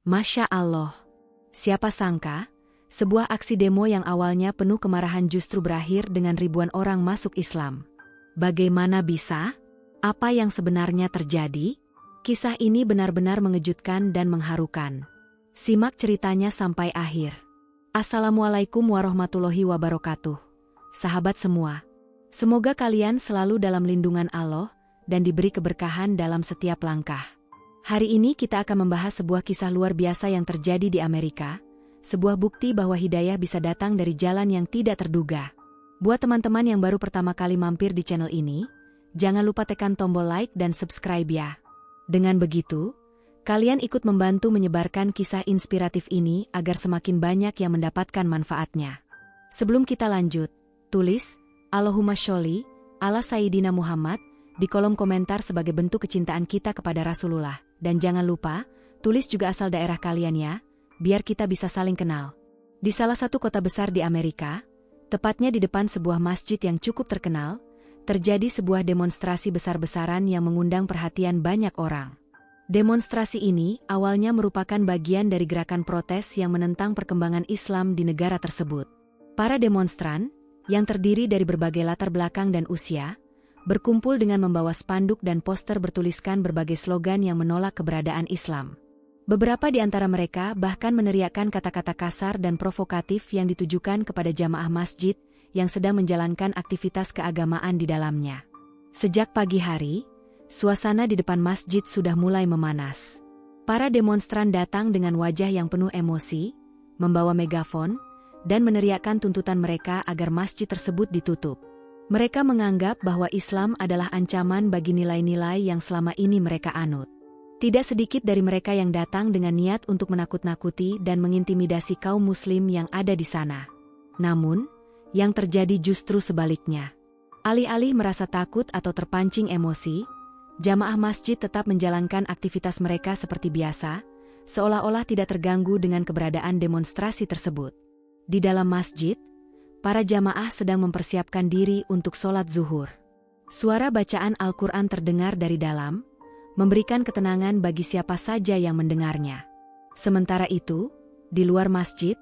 Masya Allah. Siapa sangka, sebuah aksi demo yang awalnya penuh kemarahan justru berakhir dengan ribuan orang masuk Islam. Bagaimana bisa? Apa yang sebenarnya terjadi? Kisah ini benar-benar mengejutkan dan mengharukan. Simak ceritanya sampai akhir. Assalamualaikum warahmatullahi wabarakatuh. Sahabat semua, semoga kalian selalu dalam lindungan Allah dan diberi keberkahan dalam setiap langkah. Hari ini kita akan membahas sebuah kisah luar biasa yang terjadi di Amerika, sebuah bukti bahwa hidayah bisa datang dari jalan yang tidak terduga. Buat teman-teman yang baru pertama kali mampir di channel ini, jangan lupa tekan tombol like dan subscribe ya. Dengan begitu, kalian ikut membantu menyebarkan kisah inspiratif ini agar semakin banyak yang mendapatkan manfaatnya. Sebelum kita lanjut, tulis, Allahumma sholli ala Sayyidina Muhammad, di kolom komentar sebagai bentuk kecintaan kita kepada Rasulullah. Dan jangan lupa, tulis juga asal daerah kalian ya, biar kita bisa saling kenal. Di salah satu kota besar di Amerika, tepatnya di depan sebuah masjid yang cukup terkenal, terjadi sebuah demonstrasi besar-besaran yang mengundang perhatian banyak orang. Demonstrasi ini awalnya merupakan bagian dari gerakan protes yang menentang perkembangan Islam di negara tersebut. Para demonstran, yang terdiri dari berbagai latar belakang dan usia, berkumpul dengan membawa spanduk dan poster bertuliskan berbagai slogan yang menolak keberadaan Islam. Beberapa di antara mereka bahkan meneriakkan kata-kata kasar dan provokatif yang ditujukan kepada jamaah masjid yang sedang menjalankan aktivitas keagamaan di dalamnya. Sejak pagi hari, suasana di depan masjid sudah mulai memanas. Para demonstran datang dengan wajah yang penuh emosi, membawa megafon, dan meneriakkan tuntutan mereka agar masjid tersebut ditutup. Mereka menganggap bahwa Islam adalah ancaman bagi nilai-nilai yang selama ini mereka anut. Tidak sedikit dari mereka yang datang dengan niat untuk menakut-nakuti dan mengintimidasi kaum muslim yang ada di sana. Namun, yang terjadi justru sebaliknya. Alih-alih merasa takut atau terpancing emosi, jamaah masjid tetap menjalankan aktivitas mereka seperti biasa, seolah-olah tidak terganggu dengan keberadaan demonstrasi tersebut. Di dalam masjid, para jamaah sedang mempersiapkan diri untuk sholat zuhur. Suara bacaan Al-Quran terdengar dari dalam, memberikan ketenangan bagi siapa saja yang mendengarnya. Sementara itu, di luar masjid,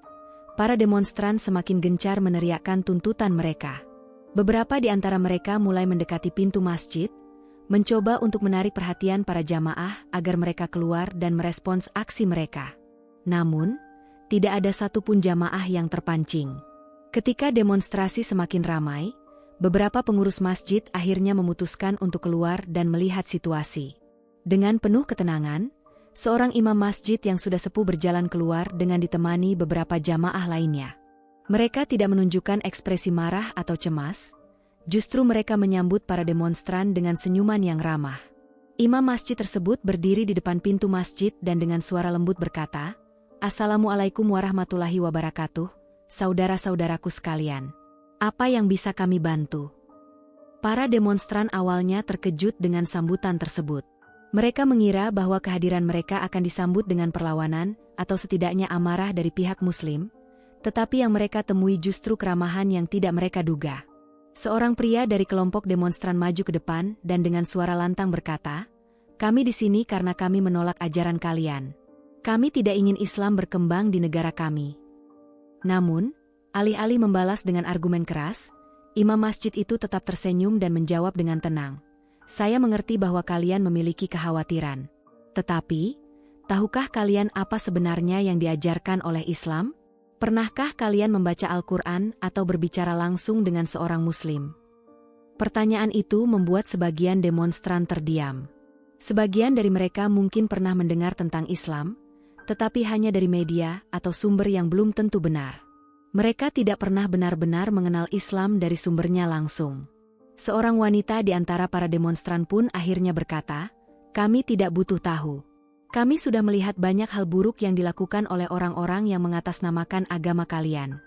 para demonstran semakin gencar meneriakkan tuntutan mereka. Beberapa di antara mereka mulai mendekati pintu masjid, mencoba untuk menarik perhatian para jamaah agar mereka keluar dan merespons aksi mereka. Namun, tidak ada satupun jamaah yang terpancing. Ketika demonstrasi semakin ramai, beberapa pengurus masjid akhirnya memutuskan untuk keluar dan melihat situasi. Dengan penuh ketenangan, seorang imam masjid yang sudah sepuh berjalan keluar dengan ditemani beberapa jamaah lainnya. Mereka tidak menunjukkan ekspresi marah atau cemas, justru mereka menyambut para demonstran dengan senyuman yang ramah. Imam masjid tersebut berdiri di depan pintu masjid dan dengan suara lembut berkata, "Assalamualaikum warahmatullahi wabarakatuh. Saudara-saudaraku sekalian, apa yang bisa kami bantu?" Para demonstran awalnya terkejut dengan sambutan tersebut. Mereka mengira bahwa kehadiran mereka akan disambut dengan perlawanan atau setidaknya amarah dari pihak muslim, tetapi yang mereka temui justru keramahan yang tidak mereka duga. Seorang pria dari kelompok demonstran maju ke depan dan dengan suara lantang berkata, "Kami di sini karena kami menolak ajaran kalian. Kami tidak ingin Islam berkembang di negara kami." Namun, alih-alih membalas dengan argumen keras, imam masjid itu tetap tersenyum dan menjawab dengan tenang. "Saya mengerti bahwa kalian memiliki kekhawatiran. Tetapi, tahukah kalian apa sebenarnya yang diajarkan oleh Islam? Pernahkah kalian membaca Al-Quran atau berbicara langsung dengan seorang muslim?" Pertanyaan itu membuat sebagian demonstran terdiam. Sebagian dari mereka mungkin pernah mendengar tentang Islam, tetapi hanya dari media atau sumber yang belum tentu benar. Mereka tidak pernah benar-benar mengenal Islam dari sumbernya langsung. Seorang wanita di antara para demonstran pun akhirnya berkata, "Kami tidak butuh tahu. Kami sudah melihat banyak hal buruk yang dilakukan oleh orang-orang yang mengatasnamakan agama kalian."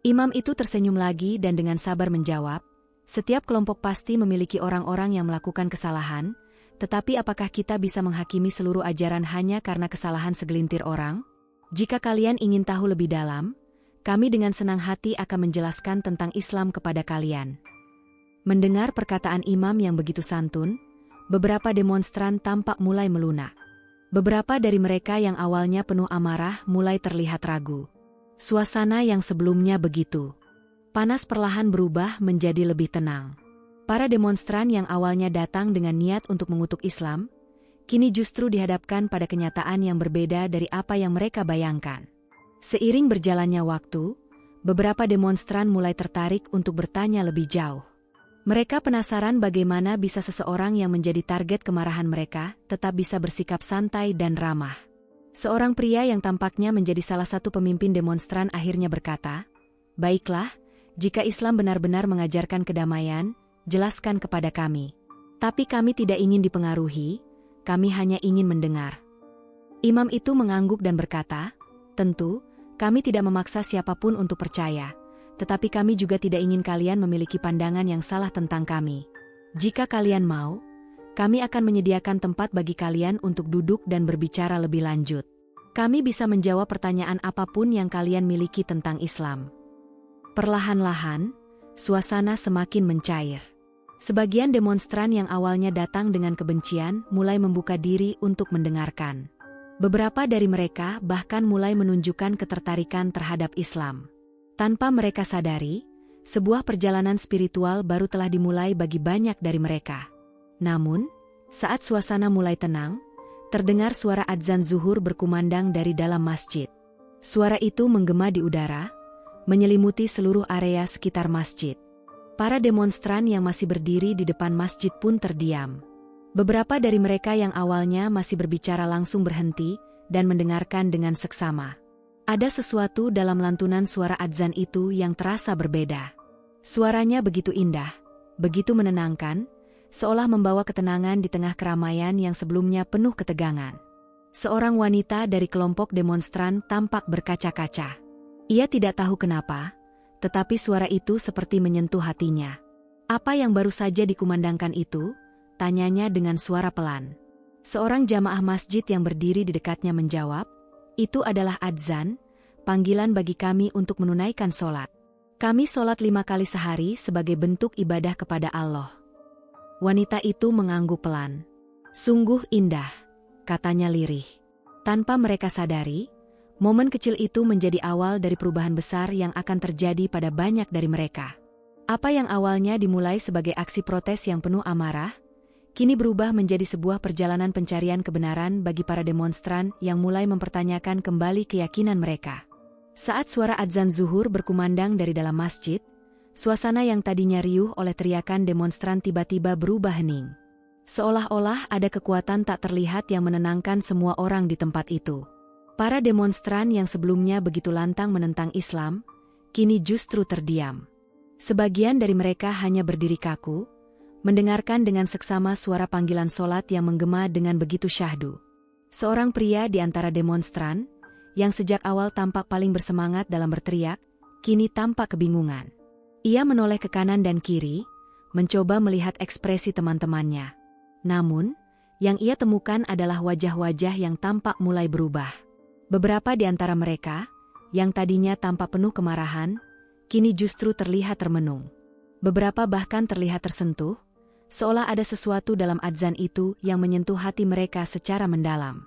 Imam itu tersenyum lagi dan dengan sabar menjawab, "Setiap kelompok pasti memiliki orang-orang yang melakukan kesalahan, tetapi apakah kita bisa menghakimi seluruh ajaran hanya karena kesalahan segelintir orang? Jika kalian ingin tahu lebih dalam, kami dengan senang hati akan menjelaskan tentang Islam kepada kalian." Mendengar perkataan imam yang begitu santun, beberapa demonstran tampak mulai melunak. Beberapa dari mereka yang awalnya penuh amarah mulai terlihat ragu. Suasana yang sebelumnya begitu panas perlahan berubah menjadi lebih tenang. Para demonstran yang awalnya datang dengan niat untuk mengutuk Islam, kini justru dihadapkan pada kenyataan yang berbeda dari apa yang mereka bayangkan. Seiring berjalannya waktu, beberapa demonstran mulai tertarik untuk bertanya lebih jauh. Mereka penasaran bagaimana bisa seseorang yang menjadi target kemarahan mereka tetap bisa bersikap santai dan ramah. Seorang pria yang tampaknya menjadi salah satu pemimpin demonstran akhirnya berkata, "Baiklah, jika Islam benar-benar mengajarkan kedamaian, jelaskan kepada kami. Tapi kami tidak ingin dipengaruhi, kami hanya ingin mendengar." Imam itu mengangguk dan berkata, "Tentu, kami tidak memaksa siapapun untuk percaya, tetapi kami juga tidak ingin kalian memiliki pandangan yang salah tentang kami. Jika kalian mau, kami akan menyediakan tempat bagi kalian untuk duduk dan berbicara lebih lanjut. Kami bisa menjawab pertanyaan apapun yang kalian miliki tentang Islam." Perlahan-lahan, suasana semakin mencair. Sebagian demonstran yang awalnya datang dengan kebencian mulai membuka diri untuk mendengarkan. Beberapa dari mereka bahkan mulai menunjukkan ketertarikan terhadap Islam. Tanpa mereka sadari, sebuah perjalanan spiritual baru telah dimulai bagi banyak dari mereka. Namun, saat suasana mulai tenang, terdengar suara adzan zuhur berkumandang dari dalam masjid. Suara itu menggema di udara, menyelimuti seluruh area sekitar masjid. Para demonstran yang masih berdiri di depan masjid pun terdiam. Beberapa dari mereka yang awalnya masih berbicara langsung berhenti dan mendengarkan dengan seksama. Ada sesuatu dalam lantunan suara adzan itu yang terasa berbeda. Suaranya begitu indah, begitu menenangkan, seolah membawa ketenangan di tengah keramaian yang sebelumnya penuh ketegangan. Seorang wanita dari kelompok demonstran tampak berkaca-kaca. Ia tidak tahu kenapa, tetapi suara itu seperti menyentuh hatinya. "Apa yang baru saja dikumandangkan itu?" tanyanya dengan suara pelan. Seorang jamaah masjid yang berdiri di dekatnya menjawab, "Itu adalah adzan, panggilan bagi kami untuk menunaikan sholat. Kami sholat 5 kali sehari sebagai bentuk ibadah kepada Allah." Wanita itu mengangguk pelan. "Sungguh indah," katanya lirih. Tanpa mereka sadari, momen kecil itu menjadi awal dari perubahan besar yang akan terjadi pada banyak dari mereka. Apa yang awalnya dimulai sebagai aksi protes yang penuh amarah, kini berubah menjadi sebuah perjalanan pencarian kebenaran bagi para demonstran yang mulai mempertanyakan kembali keyakinan mereka. Saat suara adzan zuhur berkumandang dari dalam masjid, suasana yang tadinya riuh oleh teriakan demonstran tiba-tiba berubah hening. Seolah-olah ada kekuatan tak terlihat yang menenangkan semua orang di tempat itu. Para demonstran yang sebelumnya begitu lantang menentang Islam, kini justru terdiam. Sebagian dari mereka hanya berdiri kaku, mendengarkan dengan seksama suara panggilan sholat yang menggema dengan begitu syahdu. Seorang pria di antara demonstran, yang sejak awal tampak paling bersemangat dalam berteriak, kini tampak kebingungan. Ia menoleh ke kanan dan kiri, mencoba melihat ekspresi teman-temannya. Namun, yang ia temukan adalah wajah-wajah yang tampak mulai berubah. Beberapa di antara mereka, yang tadinya tampak penuh kemarahan, kini justru terlihat termenung. Beberapa bahkan terlihat tersentuh, seolah ada sesuatu dalam adzan itu yang menyentuh hati mereka secara mendalam.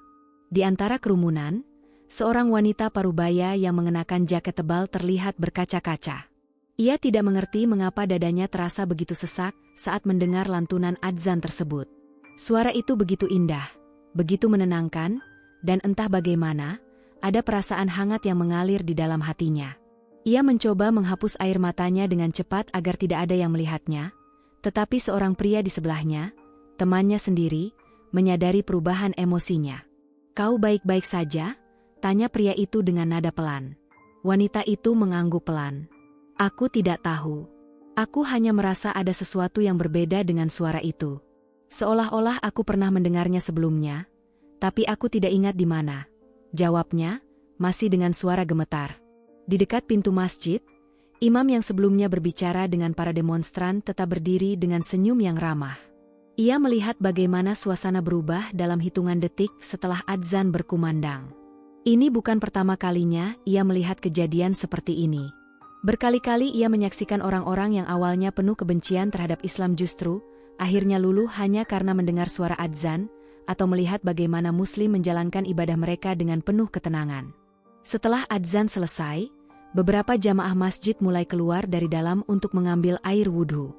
Di antara kerumunan, seorang wanita parubaya yang mengenakan jaket tebal terlihat berkaca-kaca. Ia tidak mengerti mengapa dadanya terasa begitu sesak saat mendengar lantunan adzan tersebut. Suara itu begitu indah, begitu menenangkan, dan entah bagaimana, ada perasaan hangat yang mengalir di dalam hatinya. Ia mencoba menghapus air matanya dengan cepat agar tidak ada yang melihatnya, tetapi seorang pria di sebelahnya, temannya sendiri, menyadari perubahan emosinya. "Kau baik-baik saja?" tanya pria itu dengan nada pelan. Wanita itu mengangguk pelan. "Aku tidak tahu. Aku hanya merasa ada sesuatu yang berbeda dengan suara itu. Seolah-olah aku pernah mendengarnya sebelumnya, tapi aku tidak ingat di mana," jawabnya, masih dengan suara gemetar. Di dekat pintu masjid, imam yang sebelumnya berbicara dengan para demonstran tetap berdiri dengan senyum yang ramah. Ia melihat bagaimana suasana berubah dalam hitungan detik setelah adzan berkumandang. Ini bukan pertama kalinya ia melihat kejadian seperti ini. Berkali-kali ia menyaksikan orang-orang yang awalnya penuh kebencian terhadap Islam justru akhirnya luluh hanya karena mendengar suara adzan, atau melihat bagaimana Muslim menjalankan ibadah mereka dengan penuh ketenangan. Setelah adzan selesai, beberapa jamaah masjid mulai keluar dari dalam untuk mengambil air wudhu.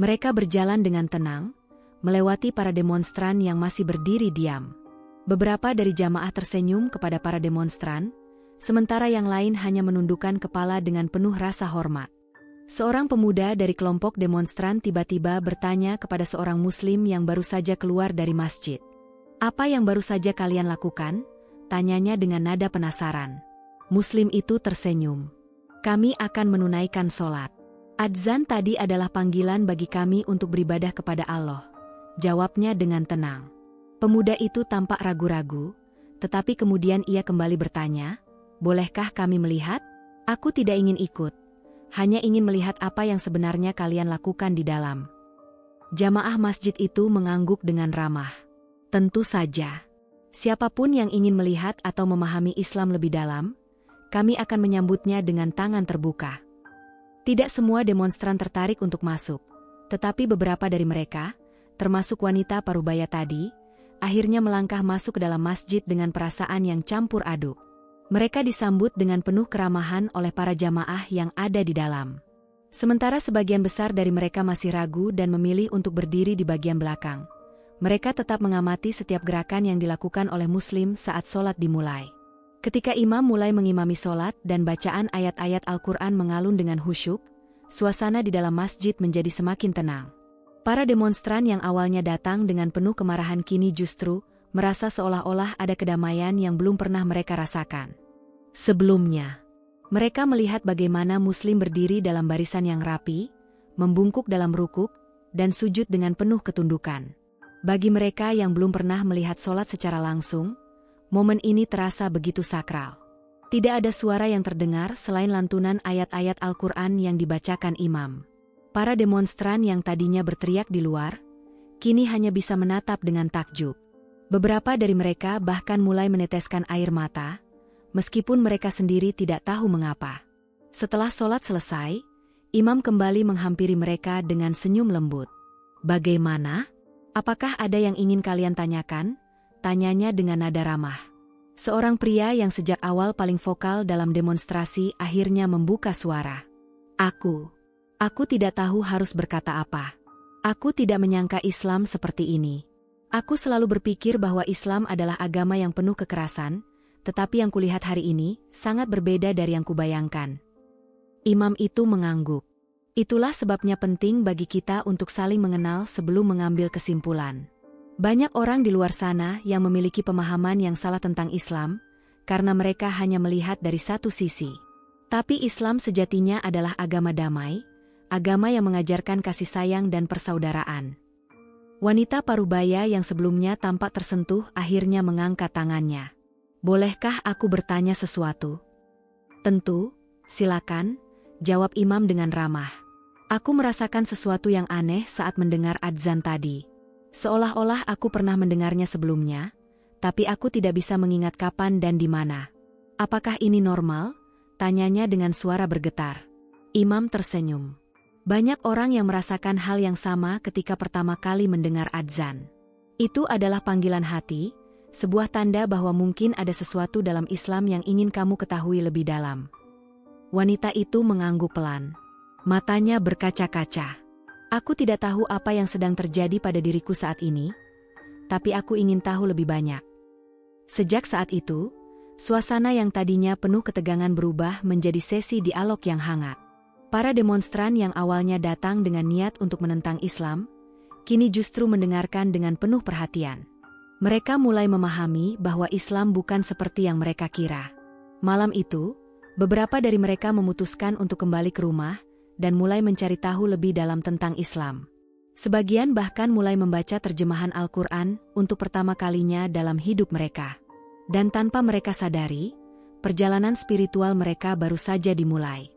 Mereka berjalan dengan tenang, melewati para demonstran yang masih berdiri diam. Beberapa dari jamaah tersenyum kepada para demonstran, sementara yang lain hanya menundukkan kepala dengan penuh rasa hormat. Seorang pemuda dari kelompok demonstran tiba-tiba bertanya kepada seorang Muslim yang baru saja keluar dari masjid. "Apa yang baru saja kalian lakukan?" tanyanya dengan nada penasaran. Muslim itu tersenyum. "Kami akan menunaikan sholat. Adzan tadi adalah panggilan bagi kami untuk beribadah kepada Allah," jawabnya dengan tenang. Pemuda itu tampak ragu-ragu, tetapi kemudian ia kembali bertanya, "Bolehkah kami melihat?" "Aku tidak ingin ikut. Hanya ingin melihat apa yang sebenarnya kalian lakukan di dalam." Jamaah masjid itu mengangguk dengan ramah. "Tentu saja. Siapapun yang ingin melihat atau memahami Islam lebih dalam, kami akan menyambutnya dengan tangan terbuka." Tidak semua demonstran tertarik untuk masuk, tetapi beberapa dari mereka, termasuk wanita parubaya tadi, akhirnya melangkah masuk ke dalam masjid dengan perasaan yang campur aduk. Mereka disambut dengan penuh keramahan oleh para jamaah yang ada di dalam. Sementara sebagian besar dari mereka masih ragu dan memilih untuk berdiri di bagian belakang. Mereka tetap mengamati setiap gerakan yang dilakukan oleh Muslim saat sholat dimulai. Ketika imam mulai mengimami sholat dan bacaan ayat-ayat Al-Quran mengalun dengan khusyuk, suasana di dalam masjid menjadi semakin tenang. Para demonstran yang awalnya datang dengan penuh kemarahan kini justru merasa seolah-olah ada kedamaian yang belum pernah mereka rasakan. Sebelumnya, mereka melihat bagaimana Muslim berdiri dalam barisan yang rapi, membungkuk dalam rukuk, dan sujud dengan penuh ketundukan. Bagi mereka yang belum pernah melihat sholat secara langsung, momen ini terasa begitu sakral. Tidak ada suara yang terdengar selain lantunan ayat-ayat Al-Quran yang dibacakan imam. Para demonstran yang tadinya berteriak di luar, kini hanya bisa menatap dengan takjub. Beberapa dari mereka bahkan mulai meneteskan air mata, meskipun mereka sendiri tidak tahu mengapa. Setelah sholat selesai, imam kembali menghampiri mereka dengan senyum lembut. "Bagaimana? Apakah ada yang ingin kalian tanyakan?" tanyanya dengan nada ramah. Seorang pria yang sejak awal paling vokal dalam demonstrasi akhirnya membuka suara. Aku tidak tahu harus berkata apa. Aku tidak menyangka Islam seperti ini. Aku selalu berpikir bahwa Islam adalah agama yang penuh kekerasan, tetapi yang kulihat hari ini sangat berbeda dari yang kubayangkan." Imam itu mengangguk. "Itulah sebabnya penting bagi kita untuk saling mengenal sebelum mengambil kesimpulan. Banyak orang di luar sana yang memiliki pemahaman yang salah tentang Islam, karena mereka hanya melihat dari satu sisi. Tapi Islam sejatinya adalah agama damai, agama yang mengajarkan kasih sayang dan persaudaraan." Wanita parubaya yang sebelumnya tampak tersentuh akhirnya mengangkat tangannya. "Bolehkah aku bertanya sesuatu?" "Tentu, silakan," jawab imam dengan ramah. "Aku merasakan sesuatu yang aneh saat mendengar adzan tadi. Seolah-olah aku pernah mendengarnya sebelumnya, tapi aku tidak bisa mengingat kapan dan di mana. Apakah ini normal?" tanyanya dengan suara bergetar. Imam tersenyum. Banyak orang yang merasakan hal yang sama ketika pertama kali mendengar adzan. Itu adalah panggilan hati, sebuah tanda bahwa mungkin ada sesuatu dalam Islam yang ingin kamu ketahui lebih dalam. Wanita itu mengangguk pelan. Matanya berkaca-kaca. "Aku tidak tahu apa yang sedang terjadi pada diriku saat ini, tapi aku ingin tahu lebih banyak." Sejak saat itu, suasana yang tadinya penuh ketegangan berubah menjadi sesi dialog yang hangat. Para demonstran yang awalnya datang dengan niat untuk menentang Islam, kini justru mendengarkan dengan penuh perhatian. Mereka mulai memahami bahwa Islam bukan seperti yang mereka kira. Malam itu, beberapa dari mereka memutuskan untuk kembali ke rumah dan mulai mencari tahu lebih dalam tentang Islam. Sebagian bahkan mulai membaca terjemahan Al-Quran untuk pertama kalinya dalam hidup mereka. Dan tanpa mereka sadari, perjalanan spiritual mereka baru saja dimulai.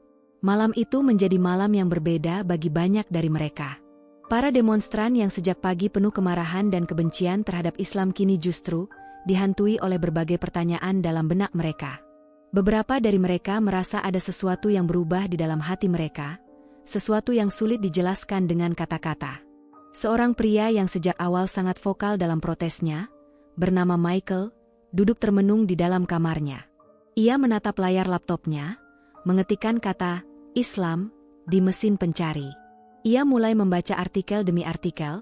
Malam itu menjadi malam yang berbeda bagi banyak dari mereka. Para demonstran yang sejak pagi penuh kemarahan dan kebencian terhadap Islam kini justru dihantui oleh berbagai pertanyaan dalam benak mereka. Beberapa dari mereka merasa ada sesuatu yang berubah di dalam hati mereka, sesuatu yang sulit dijelaskan dengan kata-kata. Seorang pria yang sejak awal sangat vokal dalam protesnya, bernama Michael, duduk termenung di dalam kamarnya. Ia menatap layar laptopnya, mengetikkan kata Islam di mesin pencari. Ia mulai membaca artikel demi artikel,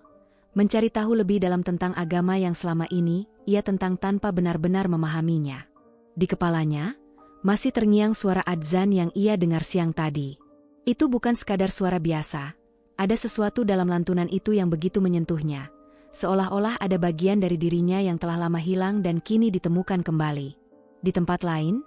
mencari tahu lebih dalam tentang agama yang selama ini ia tentang tanpa benar-benar memahaminya. Di kepalanya, masih terngiang suara adzan yang ia dengar siang tadi. Itu bukan sekadar suara biasa. Ada sesuatu dalam lantunan itu yang begitu menyentuhnya, seolah-olah ada bagian dari dirinya yang telah lama hilang dan kini ditemukan kembali. Di tempat lain,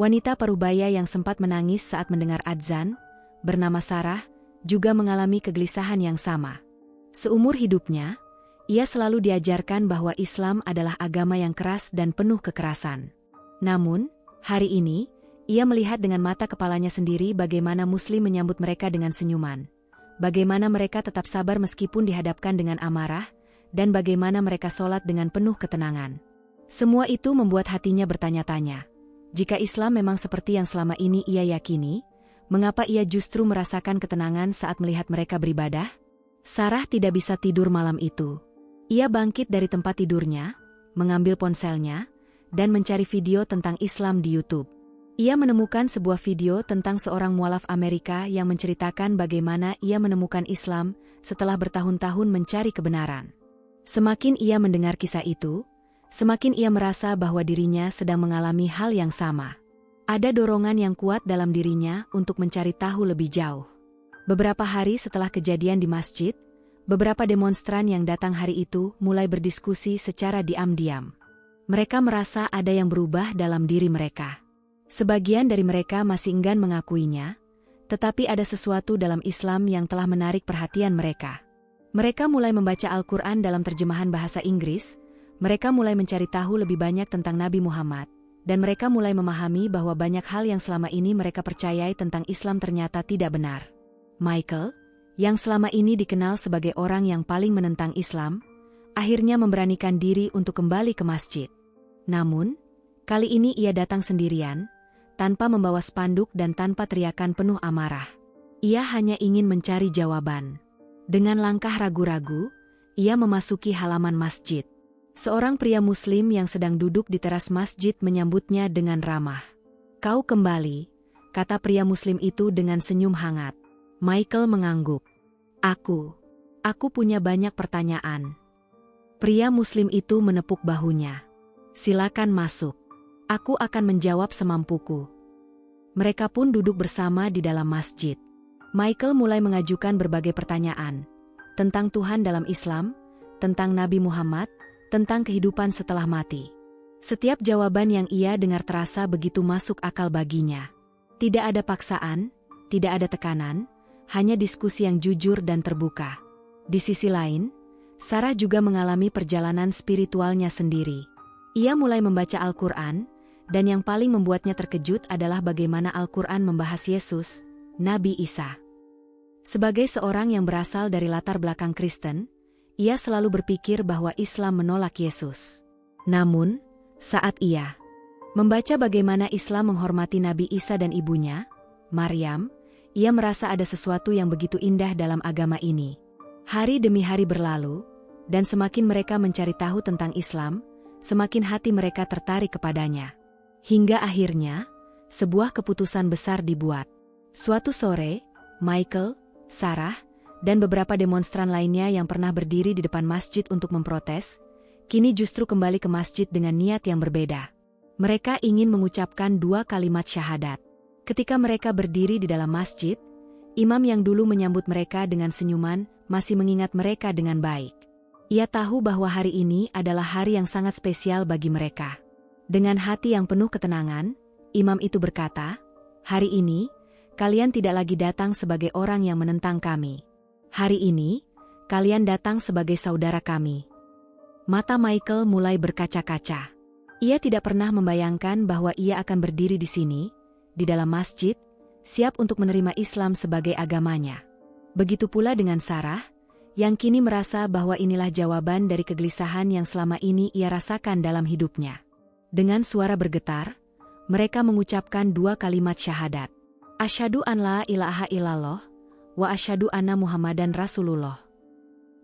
wanita parubaya yang sempat menangis saat mendengar adzan, bernama Sarah, juga mengalami kegelisahan yang sama. Seumur hidupnya, ia selalu diajarkan bahwa Islam adalah agama yang keras dan penuh kekerasan. Namun, hari ini, ia melihat dengan mata kepalanya sendiri bagaimana Muslim menyambut mereka dengan senyuman. Bagaimana mereka tetap sabar meskipun dihadapkan dengan amarah, dan bagaimana mereka sholat dengan penuh ketenangan. Semua itu membuat hatinya bertanya-tanya. Jika Islam memang seperti yang selama ini ia yakini, mengapa ia justru merasakan ketenangan saat melihat mereka beribadah? Sarah tidak bisa tidur malam itu. Ia bangkit dari tempat tidurnya, mengambil ponselnya, dan mencari video tentang Islam di YouTube. Ia menemukan sebuah video tentang seorang mualaf Amerika yang menceritakan bagaimana ia menemukan Islam setelah bertahun-tahun mencari kebenaran. Semakin ia mendengar kisah itu, semakin ia merasa bahwa dirinya sedang mengalami hal yang sama. Ada dorongan yang kuat dalam dirinya untuk mencari tahu lebih jauh. Beberapa hari setelah kejadian di masjid, beberapa demonstran yang datang hari itu mulai berdiskusi secara diam-diam. Mereka merasa ada yang berubah dalam diri mereka. Sebagian dari mereka masih enggan mengakuinya, tetapi ada sesuatu dalam Islam yang telah menarik perhatian mereka. Mereka mulai membaca Al-Quran dalam terjemahan bahasa Inggris, mereka mulai mencari tahu lebih banyak tentang Nabi Muhammad, dan mereka mulai memahami bahwa banyak hal yang selama ini mereka percayai tentang Islam ternyata tidak benar. Michael, yang selama ini dikenal sebagai orang yang paling menentang Islam, akhirnya memberanikan diri untuk kembali ke masjid. Namun, kali ini ia datang sendirian, tanpa membawa spanduk dan tanpa teriakan penuh amarah. Ia hanya ingin mencari jawaban. Dengan langkah ragu-ragu, ia memasuki halaman masjid. Seorang pria Muslim yang sedang duduk di teras masjid menyambutnya dengan ramah. "Kau kembali," kata pria Muslim itu dengan senyum hangat. Michael mengangguk. Aku punya banyak pertanyaan." Pria Muslim itu menepuk bahunya. "Silakan masuk. Aku akan menjawab semampuku." Mereka pun duduk bersama di dalam masjid. Michael mulai mengajukan berbagai pertanyaan. Tentang Tuhan dalam Islam, tentang Nabi Muhammad, tentang kehidupan setelah mati. Setiap jawaban yang ia dengar terasa begitu masuk akal baginya. Tidak ada paksaan, tidak ada tekanan, hanya diskusi yang jujur dan terbuka. Di sisi lain, Sarah juga mengalami perjalanan spiritualnya sendiri. Ia mulai membaca Al-Quran, dan yang paling membuatnya terkejut adalah bagaimana Al-Quran membahas Yesus, Nabi Isa. Sebagai seorang yang berasal dari latar belakang Kristen, ia selalu berpikir bahwa Islam menolak Yesus. Namun, saat ia membaca bagaimana Islam menghormati Nabi Isa dan ibunya, Maryam, ia merasa ada sesuatu yang begitu indah dalam agama ini. Hari demi hari berlalu, dan semakin mereka mencari tahu tentang Islam, semakin hati mereka tertarik kepadanya. Hingga akhirnya, sebuah keputusan besar dibuat. Suatu sore, Michael, Sarah, dan beberapa demonstran lainnya yang pernah berdiri di depan masjid untuk memprotes, kini justru kembali ke masjid dengan niat yang berbeda. Mereka ingin mengucapkan 2 kalimat syahadat. Ketika mereka berdiri di dalam masjid, imam yang dulu menyambut mereka dengan senyuman masih mengingat mereka dengan baik. Ia tahu bahwa hari ini adalah hari yang sangat spesial bagi mereka. Dengan hati yang penuh ketenangan, imam itu berkata, "Hari ini, kalian tidak lagi datang sebagai orang yang menentang kami. Hari ini, kalian datang sebagai saudara kami." Mata Michael mulai berkaca-kaca. Ia tidak pernah membayangkan bahwa ia akan berdiri di sini, di dalam masjid, siap untuk menerima Islam sebagai agamanya. Begitu pula dengan Sarah, yang kini merasa bahwa inilah jawaban dari kegelisahan yang selama ini ia rasakan dalam hidupnya. Dengan suara bergetar, mereka mengucapkan 2 kalimat syahadat. "Asyhadu an la ilaha illallah, wa asyhadu anna Muhammadan Rasulullah."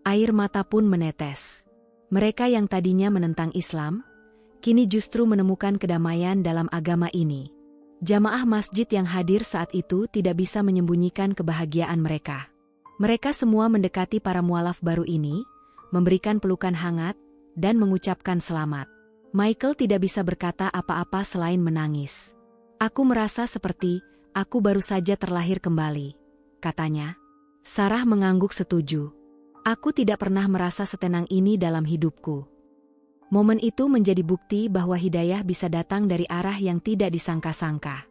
Air mata pun menetes. Mereka yang tadinya menentang Islam, kini justru menemukan kedamaian dalam agama ini. Jamaah masjid yang hadir saat itu tidak bisa menyembunyikan kebahagiaan mereka. Mereka semua mendekati para mualaf baru ini, memberikan pelukan hangat, dan mengucapkan selamat. Michael tidak bisa berkata apa-apa selain menangis. "Aku merasa seperti aku baru saja terlahir kembali," katanya. Sarah mengangguk setuju. "Aku tidak pernah merasa setenang ini dalam hidupku." Momen itu menjadi bukti bahwa hidayah bisa datang dari arah yang tidak disangka-sangka.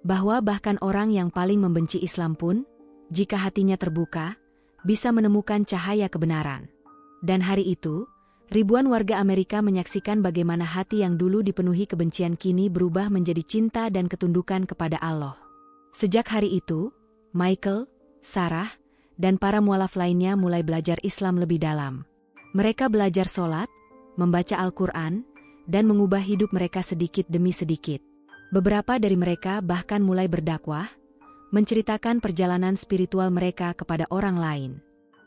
Bahwa bahkan orang yang paling membenci Islam pun, jika hatinya terbuka, bisa menemukan cahaya kebenaran. Dan hari itu, ribuan warga Amerika menyaksikan bagaimana hati yang dulu dipenuhi kebencian kini berubah menjadi cinta dan ketundukan kepada Allah. Sejak hari itu, Michael, Sarah, dan para mualaf lainnya mulai belajar Islam lebih dalam. Mereka belajar sholat, membaca Al-Quran, dan mengubah hidup mereka sedikit demi sedikit. Beberapa dari mereka bahkan mulai berdakwah, menceritakan perjalanan spiritual mereka kepada orang lain.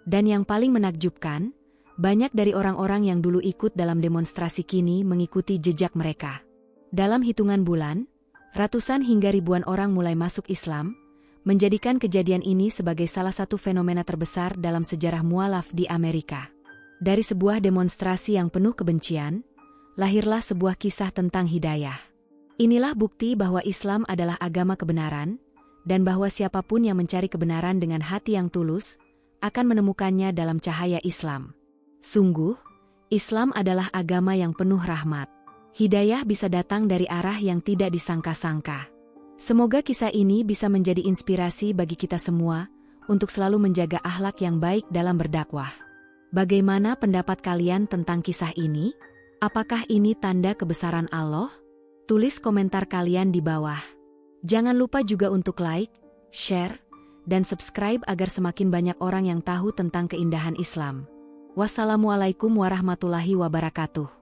Dan yang paling menakjubkan, banyak dari orang-orang yang dulu ikut dalam demonstrasi kini mengikuti jejak mereka. Dalam hitungan bulan, ratusan hingga ribuan orang mulai masuk Islam, menjadikan kejadian ini sebagai salah satu fenomena terbesar dalam sejarah mualaf di Amerika. Dari sebuah demonstrasi yang penuh kebencian, lahirlah sebuah kisah tentang hidayah. Inilah bukti bahwa Islam adalah agama kebenaran, dan bahwa siapapun yang mencari kebenaran dengan hati yang tulus, akan menemukannya dalam cahaya Islam. Sungguh, Islam adalah agama yang penuh rahmat. Hidayah bisa datang dari arah yang tidak disangka-sangka. Semoga kisah ini bisa menjadi inspirasi bagi kita semua, untuk selalu menjaga akhlak yang baik dalam berdakwah. Bagaimana pendapat kalian tentang kisah ini? Apakah ini tanda kebesaran Allah? Tulis komentar kalian di bawah. Jangan lupa juga untuk like, share, dan subscribe agar semakin banyak orang yang tahu tentang keindahan Islam. Wassalamualaikum warahmatullahi wabarakatuh.